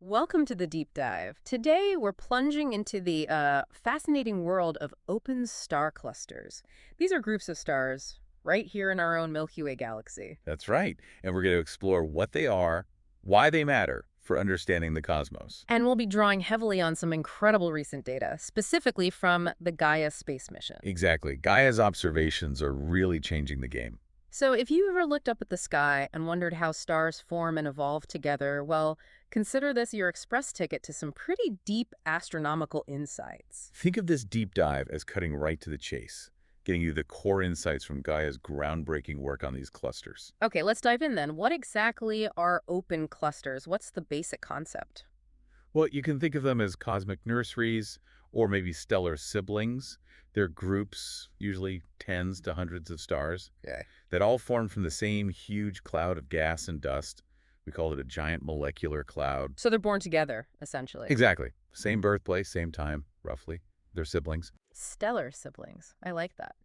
Welcome to the deep dive. Today, we're plunging into the fascinating world of open star clusters. These are groups of stars right here in our own Milky Way galaxy. That's right. And we're going to explore what they are, why they matter for understanding the cosmos. And we'll be drawing heavily on some incredible recent data, specifically from the Gaia space mission. Exactly. Gaia's observations are really changing the game. So, if you ever looked up at the sky and wondered how stars form and evolve together, well, consider this your express ticket to some pretty deep astronomical insights. Think of this deep dive as cutting right to the chase, getting you the core insights from Gaia's groundbreaking work on these clusters. Okay, let's dive in then. What exactly are open clusters? What's the basic concept? Well, you can think of them as cosmic nurseries or maybe stellar siblings. They're groups, usually tens to hundreds of stars, Okay. that all form from the same huge cloud of gas and dust. We call it a giant molecular cloud. So they're born together, essentially. Exactly. Same birthplace, same time, roughly. They're siblings. Stellar siblings. I like that.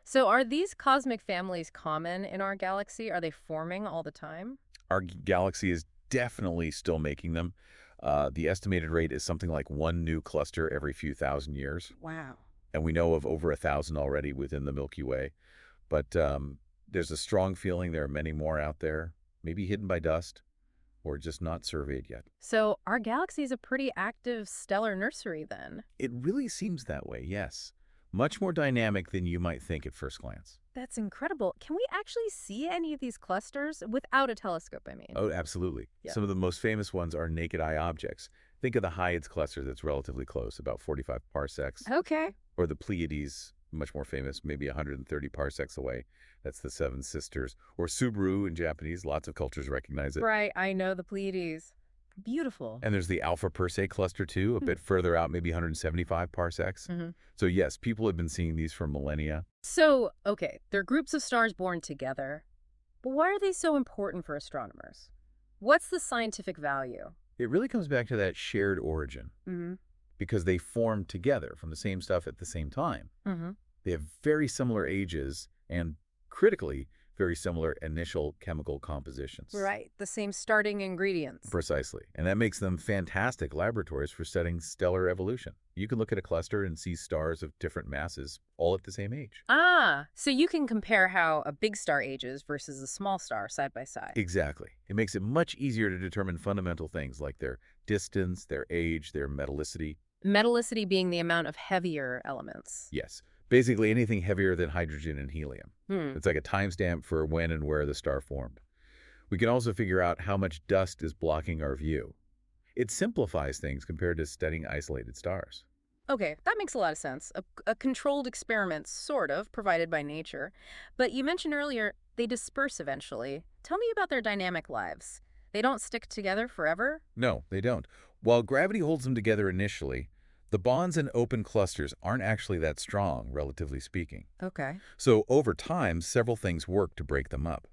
So are these cosmic families common in our galaxy? Are they forming all the time? Our galaxy is definitely still making them. The estimated rate is something like one new cluster every few thousand years. Wow. And we know of over 1,000 already within the Milky Way. But there's a strong feeling there are many more out there, maybe hidden by dust or just not surveyed yet. So our galaxy is a pretty active stellar nursery then. It really seems that way, yes. Much more dynamic than you might think at first glance. That's incredible. Can we actually see any of these clusters without a telescope, I mean? Oh, absolutely. Yeah. Some of the most famous ones are naked eye objects. Think of the Hyades cluster that's relatively close, about 45 parsecs, Okay. or the Pleiades, much more famous, maybe 130 parsecs away. That's the Seven Sisters. Or Subaru in Japanese, lots of cultures recognize it. Right, I know the Pleiades. Beautiful. And there's the Alpha Persei cluster too, a bit further out, maybe 175 parsecs. Mhm. So yes, people have been seeing these for millennia. So, okay, they're groups of stars born together. But why are they so important for astronomers? What's the scientific value? It really comes back to that shared origin Mm-hmm. because they formed together from the same stuff at the same time. Mm-hmm. They have very similar ages and, critically, very similar initial chemical compositions. Right, the same starting ingredients. Precisely. And that makes them fantastic laboratories for studying stellar evolution. You can look at a cluster and see stars of different masses all at the same age. Ah, so you can compare how a big star ages versus a small star side by side. Exactly. It makes it much easier to determine fundamental things like their distance, their age, their metallicity. Metallicity being the amount of heavier elements. Yes, basically anything heavier than hydrogen and helium. Hmm. It's like a timestamp for when and where the star formed. We can also figure out how much dust is blocking our view. It simplifies things compared to studying isolated stars. Okay, that makes a lot of sense. A controlled experiment, sort of, provided by nature. But you mentioned earlier they disperse eventually. Tell me about their dynamic lives. They don't stick together forever? No, they don't. While gravity holds them together initially, the bonds in open clusters aren't actually that strong, relatively speaking. Okay. So over time, several things work to break them up.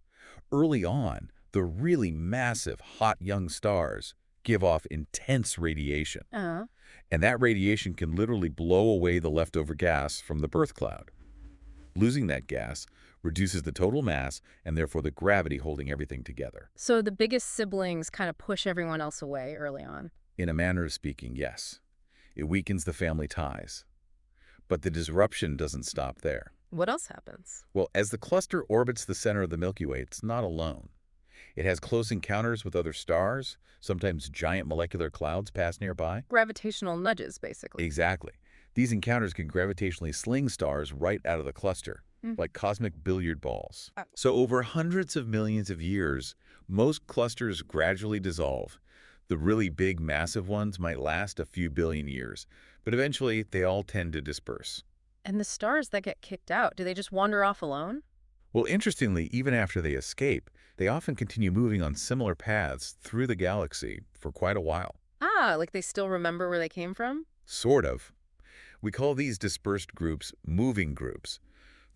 Early on, the really massive, hot young stars give off intense radiation. Uh-huh. And that radiation can literally blow away the leftover gas from the birth cloud. Losing that gas reduces the total mass and therefore the gravity holding everything together. So the biggest siblings kind of push everyone else away early on. In a manner of speaking, yes. It weakens the family ties. But the disruption doesn't stop there. What else happens? Well, as the cluster orbits the center of the Milky Way, it's not alone. It has close encounters with other stars. Sometimes giant molecular clouds pass nearby. Gravitational nudges, basically. Exactly. These encounters can gravitationally sling stars right out of the cluster, like cosmic billiard balls. So over hundreds of millions of years, most clusters gradually dissolve. The really big, massive ones might last a few billion years, but eventually they all tend to disperse. And the stars that get kicked out, do they just wander off alone? Well, interestingly, even after they escape, they often continue moving on similar paths through the galaxy for quite a while. Ah, like they still remember where they came from? Sort of. We call these dispersed groups moving groups.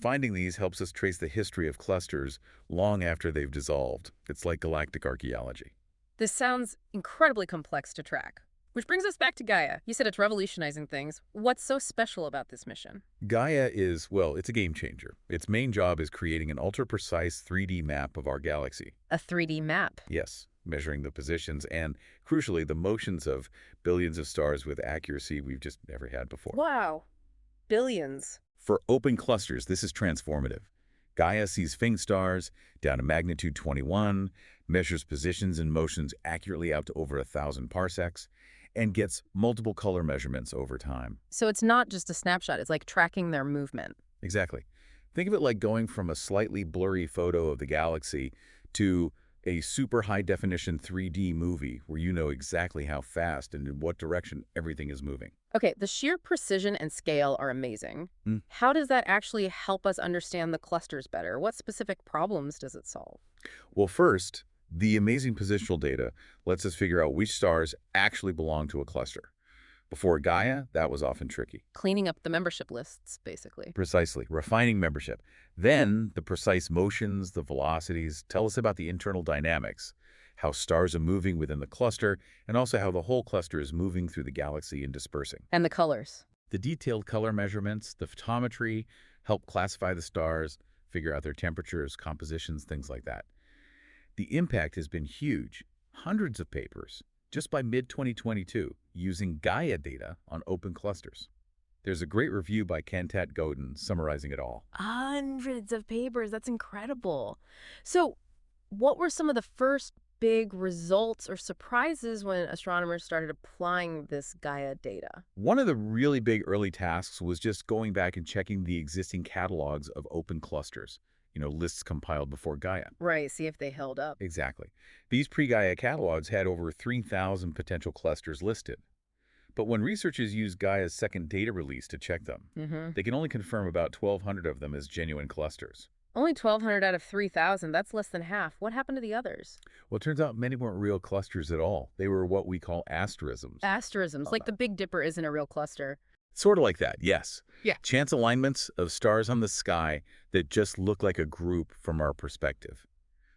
Finding these helps us trace the history of clusters long after they've dissolved. It's like galactic archaeology. This sounds incredibly complex to track. Which brings us back to Gaia. You said it's revolutionizing things. What's so special about this mission? Gaia is, well, it's a game changer. Its main job is creating an ultra-precise 3D map of our galaxy. A 3D map. Yes, measuring the positions and, crucially, the motions of billions of stars with accuracy we've just never had before. Wow. Billions. For open clusters, this is transformative. Gaia sees faint stars down to magnitude 21, measures positions and motions accurately out to over 1,000 parsecs, and gets multiple color measurements over time. So it's not just a snapshot. It's like tracking their movement. Exactly. Think of it like going from a slightly blurry photo of the galaxy to a super high-definition 3D movie where you know exactly how fast and in what direction everything is moving. Okay, the sheer precision and scale are amazing. Hmm. How does that actually help us understand the clusters better? What specific problems does it solve? Well, first, the amazing positional data lets us figure out which stars actually belong to a cluster. Before Gaia, that was often tricky. Cleaning up the membership lists, basically. Precisely, refining membership. Then, the precise motions, the velocities, tell us about the internal dynamics, how stars are moving within the cluster, and also how the whole cluster is moving through the galaxy and dispersing. And the colors. The detailed color measurements, the photometry, help classify the stars, figure out their temperatures, compositions, things like that. The impact has been huge. Hundreds of papers, just by mid-2022, using Gaia data on open clusters. There's a great review by Cantat Godin summarizing it all. Hundreds of papers. That's incredible. So what were some of the first big results or surprises when astronomers started applying this Gaia data? One of the really big early tasks was just going back and checking the existing catalogs of open clusters, lists compiled before Gaia. Right, see if they held up. Exactly. These pre-Gaia catalogs had over 3,000 potential clusters listed. But when researchers use Gaia's second data release to check them, they can only confirm about 1,200 of them as genuine clusters. Only 1,200 out of 3,000. That's less than half. What happened to the others? Well, it turns out many weren't real clusters at all. They were what we call asterisms. Asterisms, like the Big Dipper isn't a real cluster. Sort of like that, yes. Yeah. Chance alignments of stars on the sky that just look like a group from our perspective.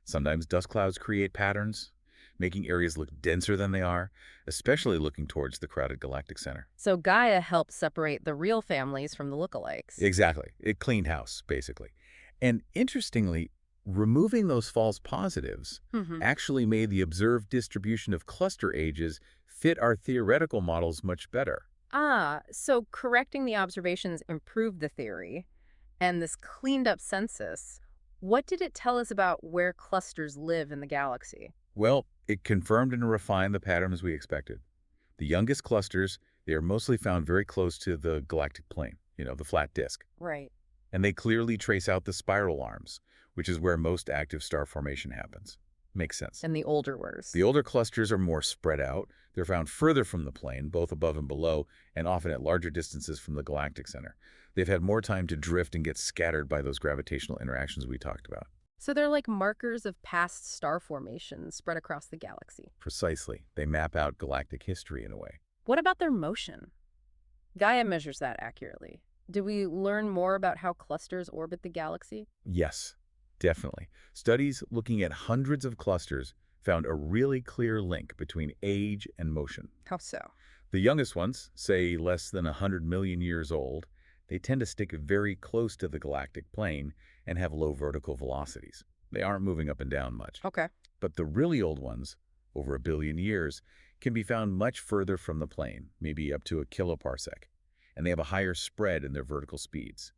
Sometimes dust clouds create patterns, making areas look denser than they are, especially looking towards the crowded galactic center. So Gaia helps separate the real families from the lookalikes. Exactly. It cleaned house, basically. And interestingly, removing those false positives actually made the observed distribution of cluster ages fit our theoretical models much better. Ah, so correcting the observations improved the theory. And this cleaned up census, what did it tell us about where clusters live in the galaxy? Well, it confirmed and refined the patterns we expected. The youngest clusters, they are mostly found very close to the galactic plane, the flat disk. Right. And they clearly trace out the spiral arms, which is where most active star formation happens. Makes sense. And the older ones. The older clusters are more spread out. They're found further from the plane, both above and below, and often at larger distances from the galactic center. They've had more time to drift and get scattered by those gravitational interactions we talked about. So they're like markers of past star formations spread across the galaxy. Precisely. They map out galactic history in a way. What about their motion? Gaia measures that accurately. Do we learn more about how clusters orbit the galaxy? Yes, definitely. Studies looking at hundreds of clusters found a really clear link between age and motion. How so? The youngest ones, say less than 100 million years old, they tend to stick very close to the galactic plane and have low vertical velocities. They aren't moving up and down much. Okay. But the really old ones, over 1 billion years, can be found much further from the plane, maybe up to a kiloparsec, and they have a higher spread in their vertical speeds.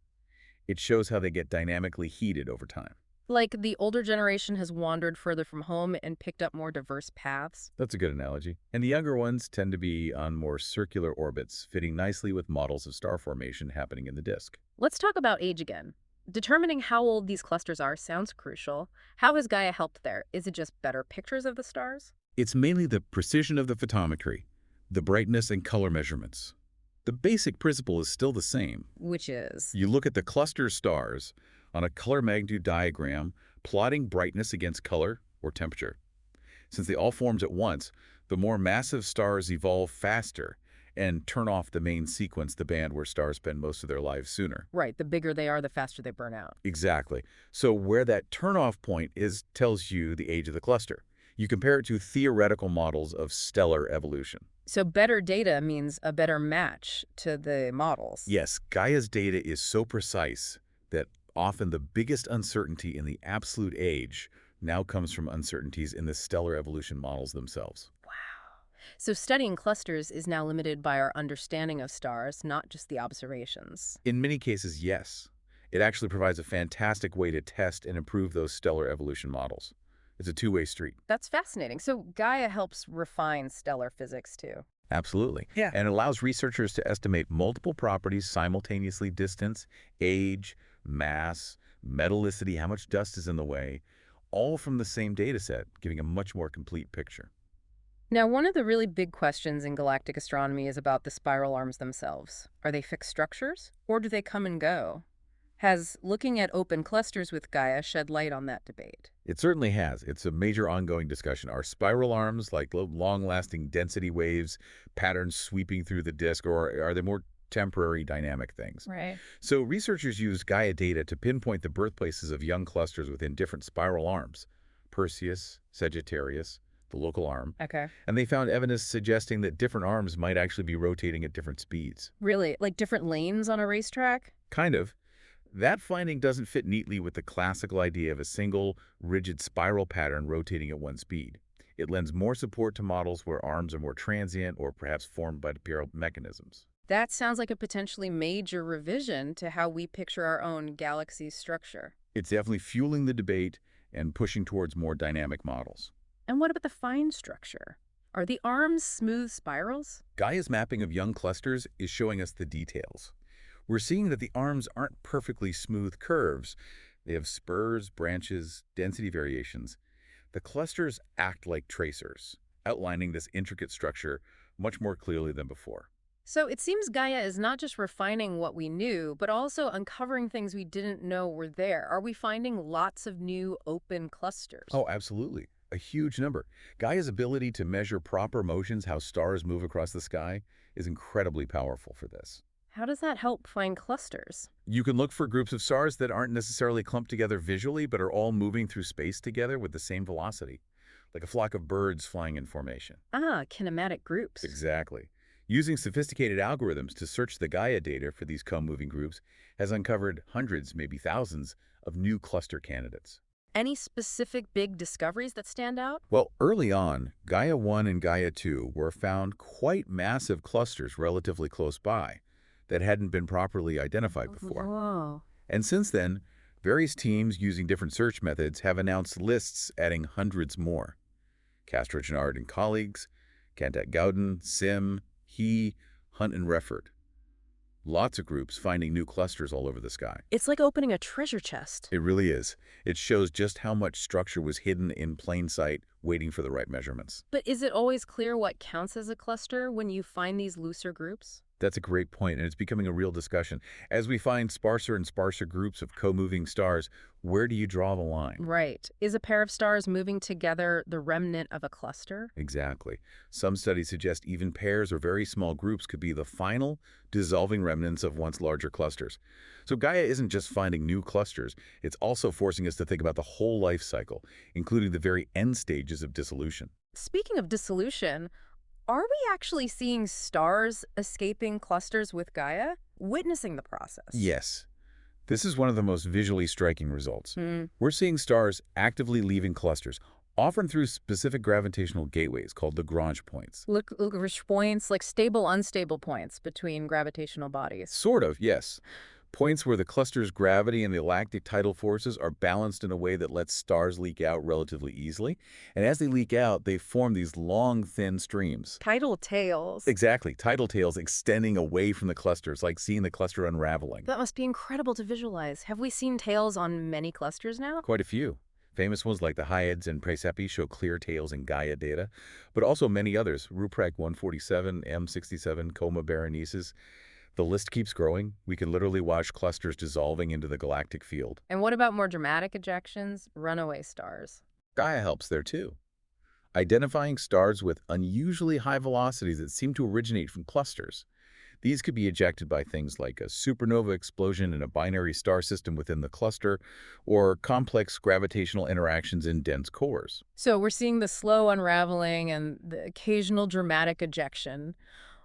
It shows how they get dynamically heated over time. Like the older generation has wandered further from home and picked up more diverse paths? That's a good analogy. And the younger ones tend to be on more circular orbits, fitting nicely with models of star formation happening in the disk. Let's talk about age again. Determining how old these clusters are sounds crucial. How has Gaia helped there? Is it just better pictures of the stars? It's mainly the precision of the photometry, the brightness and color measurements. The basic principle is still the same. Which is? You look at the cluster stars on a color magnitude diagram, plotting brightness against color or temperature. Since they all form at once, the more massive stars evolve faster and turn off the main sequence, the band where stars spend most of their lives sooner. Right, the bigger they are, the faster they burn out. Exactly. So where that turn-off point is tells you the age of the cluster. You compare it to theoretical models of stellar evolution. So better data means a better match to the models. Yes, Gaia's data is so precise that often the biggest uncertainty in the absolute age now comes from uncertainties in the stellar evolution models themselves. So studying clusters is now limited by our understanding of stars, not just the observations. In many cases, yes. It actually provides a fantastic way to test and improve those stellar evolution models. It's a two-way street. That's fascinating. So Gaia helps refine stellar physics too. Absolutely. Yeah. And it allows researchers to estimate multiple properties simultaneously: distance, age, mass, metallicity, how much dust is in the way, all from the same data set, giving a much more complete picture. Now, one of the really big questions in galactic astronomy is about the spiral arms themselves. Are they fixed structures, or do they come and go? Has looking at open clusters with Gaia shed light on that debate? It certainly has. It's a major ongoing discussion. Are spiral arms like long-lasting density waves, patterns sweeping through the disk, or are they more temporary dynamic things? Right. So researchers use Gaia data to pinpoint the birthplaces of young clusters within different spiral arms: Perseus, Sagittarius, the local arm, Okay. and they found evidence suggesting that different arms might actually be rotating at different speeds. Really? Like different lanes on a racetrack? Kind of. That finding doesn't fit neatly with the classical idea of a single, rigid spiral pattern rotating at one speed. It lends more support to models where arms are more transient or perhaps formed by spiral mechanisms. That sounds like a potentially major revision to how we picture our own galaxy's structure. It's definitely fueling the debate and pushing towards more dynamic models. And what about the fine structure? Are the arms smooth spirals? Gaia's mapping of young clusters is showing us the details. We're seeing that the arms aren't perfectly smooth curves. They have spurs, branches, density variations. The clusters act like tracers, outlining this intricate structure much more clearly than before. So it seems Gaia is not just refining what we knew, but also uncovering things we didn't know were there. Are we finding lots of new open clusters? Oh, absolutely. A huge number. Gaia's ability to measure proper motions, how stars move across the sky, is incredibly powerful for this. How does that help find clusters? You can look for groups of stars that aren't necessarily clumped together visually, but are all moving through space together with the same velocity, like a flock of birds flying in formation. Ah, kinematic groups. Exactly. Using sophisticated algorithms to search the Gaia data for these co-moving groups has uncovered hundreds, maybe thousands, of new cluster candidates. Any specific big discoveries that stand out? Well, early on, Gaia 1 and Gaia 2 were found quite massive clusters relatively close by that hadn't been properly identified before. Whoa. And since then, various teams using different search methods have announced lists adding hundreds more. Castro Gennard and colleagues, Cantat Gowden, Sim, He, Hunt and Refford. Lots of groups finding new clusters all over the sky. It's like opening a treasure chest. It really is. It shows just how much structure was hidden in plain sight, waiting for the right measurements. But is it always clear what counts as a cluster when you find these looser groups? That's a great point, and it's becoming a real discussion. As we find sparser and sparser groups of co-moving stars, where do you draw the line? Right. Is a pair of stars moving together the remnant of a cluster? Exactly. Some studies suggest even pairs or very small groups could be the final, dissolving remnants of once larger clusters. So Gaia isn't just finding new clusters, it's also forcing us to think about the whole life cycle, including the very end stages of dissolution. Speaking of dissolution, are we actually seeing stars escaping clusters with Gaia? Witnessing the process? Yes. This is one of the most visually striking results. We're seeing stars actively leaving clusters, often through specific gravitational gateways called Lagrange points. Lagrange points, like stable, unstable points between gravitational bodies. Sort of, yes. Points where the cluster's gravity and the galactic tidal forces are balanced in a way that lets stars leak out relatively easily. And as they leak out, they form these long, thin streams. Tidal tails. Exactly. Tidal tails extending away from the clusters, like seeing the cluster unraveling. That must be incredible to visualize. Have we seen tails on many clusters now? Quite a few. Famous ones like the Hyades and Praesepe show clear tails in Gaia data, but also many others: Ruprecht 147, M67, Coma Berenices. The list keeps growing. We can literally watch clusters dissolving into the galactic field. And what about more dramatic ejections? Runaway stars. Gaia helps there too, identifying stars with unusually high velocities that seem to originate from clusters. These could be ejected by things like a supernova explosion in a binary star system within the cluster, or complex gravitational interactions in dense cores. So we're seeing the slow unraveling and the occasional dramatic ejection.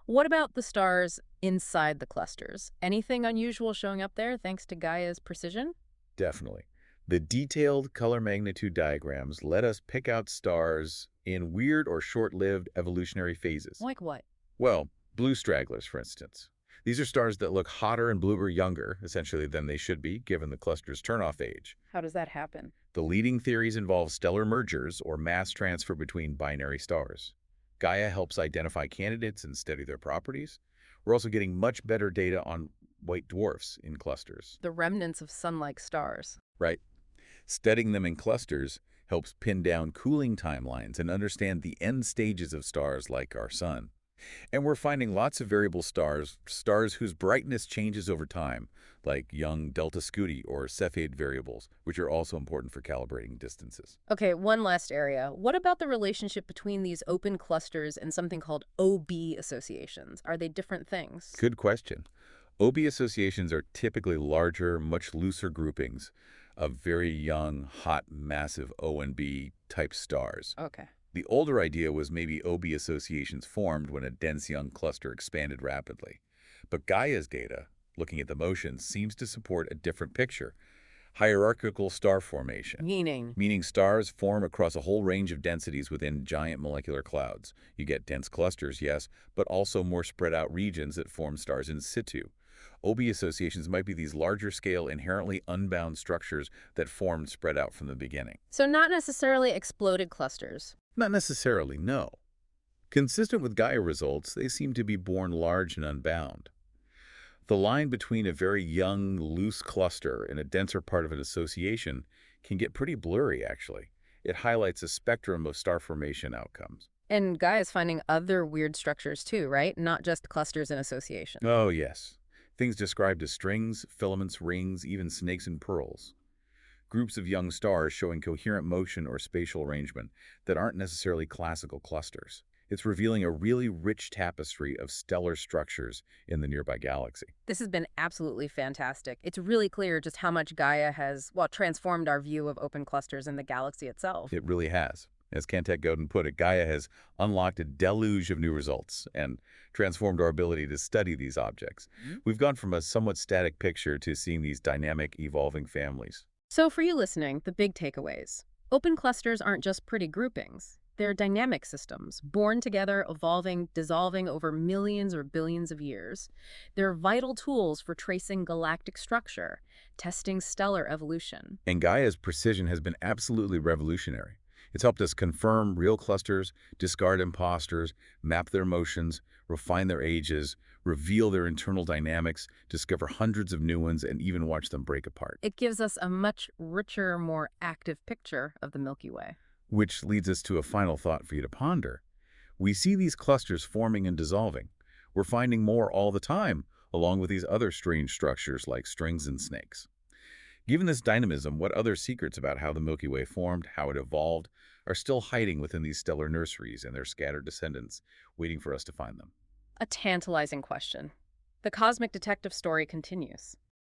What about the stars inside the clusters? Anything unusual showing up there thanks to Gaia's precision? Definitely. The detailed color magnitude diagrams let us pick out stars in weird or short-lived evolutionary phases. Like what? Well, blue stragglers, for instance. These are stars that look hotter and bluer younger, essentially, than they should be, given the cluster's turn-off age. How does that happen? The leading theories involve stellar mergers or mass transfer between binary stars. Gaia helps identify candidates and study their properties. We're also getting much better data on white dwarfs in clusters, The remnants of sun-like stars. right? Studying them in clusters helps pin down cooling timelines and understand the end stages of stars like our sun. And we're finding lots of variable stars, stars whose brightness changes over time, like young Delta Scuti or Cepheid variables, which are also important for calibrating distances. Okay, one last area. What about the relationship between these open clusters and something called OB associations? Are they different things? Good question. OB associations are typically larger, much looser groupings of very young, hot, massive O and B type stars. Okay. The older idea was maybe OB associations formed when a dense young cluster expanded rapidly. But Gaia's data, looking at the motions, seems to support a different picture. Hierarchical star formation, Meaning? meaning stars form across a whole range of densities within giant molecular clouds. You get dense clusters, yes, but also more spread out regions that form stars in situ. OB associations might be these larger scale, inherently unbound structures that formed spread out from the beginning. So not necessarily exploded clusters. Not necessarily, no. Consistent with Gaia results, they seem to be born large and unbound. The line between a very young, loose cluster and a denser part of an association can get pretty blurry, actually. It highlights a spectrum of star formation outcomes. And Gaia's finding other weird structures too, right? Not just clusters and associations. Oh, yes. Things described as strings, filaments, rings, even snakes and pearls. Groups of young stars showing coherent motion or spatial arrangement that aren't necessarily classical clusters. It's revealing a really rich tapestry of stellar structures in the nearby galaxy. This has been absolutely fantastic. It's really clear just how much Gaia has, well, transformed our view of open clusters in the galaxy itself. It really has. As Kantek Godin put it, Gaia has unlocked a deluge of new results and transformed our ability to study these objects. We've gone from a somewhat static picture to seeing these dynamic, evolving families. So for you listening, the big takeaways. Open clusters aren't just pretty groupings. They're dynamic systems, born together, evolving, dissolving over millions or billions of years. They're vital tools for tracing galactic structure, testing stellar evolution. And Gaia's precision has been absolutely revolutionary. It's helped us confirm real clusters, discard imposters, map their motions, refine their ages, reveal their internal dynamics, discover hundreds of new ones, and even watch them break apart. It gives us a much richer, more active picture of the Milky Way. Which leads us to a final thought for you to ponder. We see these clusters forming and dissolving. We're finding more all the time, along with these other strange structures like strings and snakes. Given this dynamism, what other secrets about how the Milky Way formed, how it evolved, are still hiding within these stellar nurseries and their scattered descendants, waiting for us to find them? A tantalizing question. The cosmic detective story continues.